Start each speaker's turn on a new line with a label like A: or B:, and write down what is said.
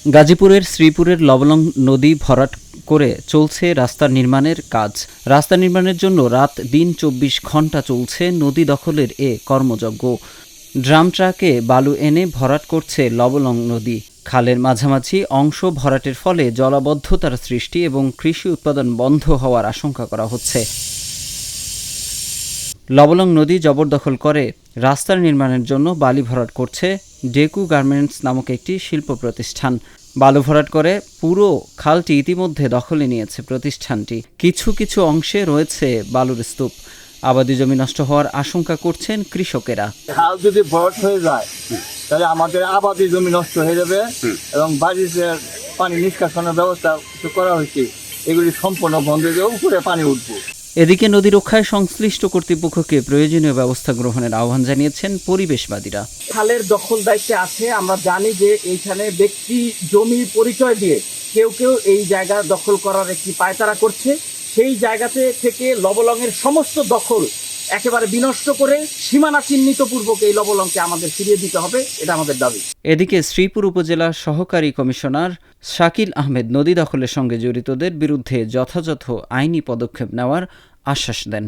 A: গাজীপুরের শ্রীপুরের লবলং নদী ভরাট করে চলছে রাস্তা নির্মাণের কাজ। রাস্তা নির্মাণের জন্য রাত দিন ২৪ ঘণ্টা চলছে নদী দখলের এ কর্মযজ্ঞ। ড্রাম ট্রাকে বালু এনে ভরাট করছে লবলং নদী। খালের মাঝামাঝি অংশ ভরাটের ফলে জলাবদ্ধতার সৃষ্টি এবং কৃষি উৎপাদন বন্ধ হওয়ার আশঙ্কা করা হচ্ছে। লবলং নদী জবরদখল করে রাস্তা নির্মাণের জন্য বালি ভরাট করছে ডেকু গার্মেন্টস নামক একটি শিল্প প্রতিষ্ঠান। বালু ভরাট করে পুরো খালটি ইতিমধ্যে দখলে নিয়েছে প্রতিষ্ঠানটি। কিছু কিছু অংশে রয়েছে বালুর স্তূপ। আবাদি জমি নষ্ট হওয়ার আশঙ্কা করছেন কৃষকেরা।
B: খাল যদি ভরাট হয়ে যায় তাহলে আমাদের আবাদি জমি নষ্ট হয়ে যাবে এবং বাড়িতে পানি নিষ্কাশনের ব্যবস্থা করা হয়েছে, এগুলি সম্পূর্ণ বন্ধ হয়ে উপরে পানি উঠবে।
A: এদিকে নদী রক্ষায় সংশ্লিষ্ট কর্তৃপক্ষকে প্রয়োজনীয় ব্যবস্থা গ্রহণের আহ্বান জানিয়েছেন পরিবেশবাদীরা।
C: খালের দখল দায়িত্বে আছে। আমরা জানি যে এইখানে ব্যক্তি জমি পরিচয় দিয়ে কেউ কেউ এই জায়গা দখল করার একটি পায়তারা করছে। সেই জায়গাতে থেকে লবলংয়ের সমস্ত দখল একেবারে বিনষ্ট করে সীমানা চিহ্নিত পূর্বক এই লবলংকে আমাদের ফিরিয়ে দিতে হবে, এটা আমাদের দাবি।
A: এদিকে শ্রীপুর উপজেলার সহকারী কমিশনার শাকিল আহমেদ নদী দখলের সঙ্গে জড়িতদের বিরুদ্ধে যথাযথ আইনি পদক্ষেপ নেওয়ার আশ্বাস দেন।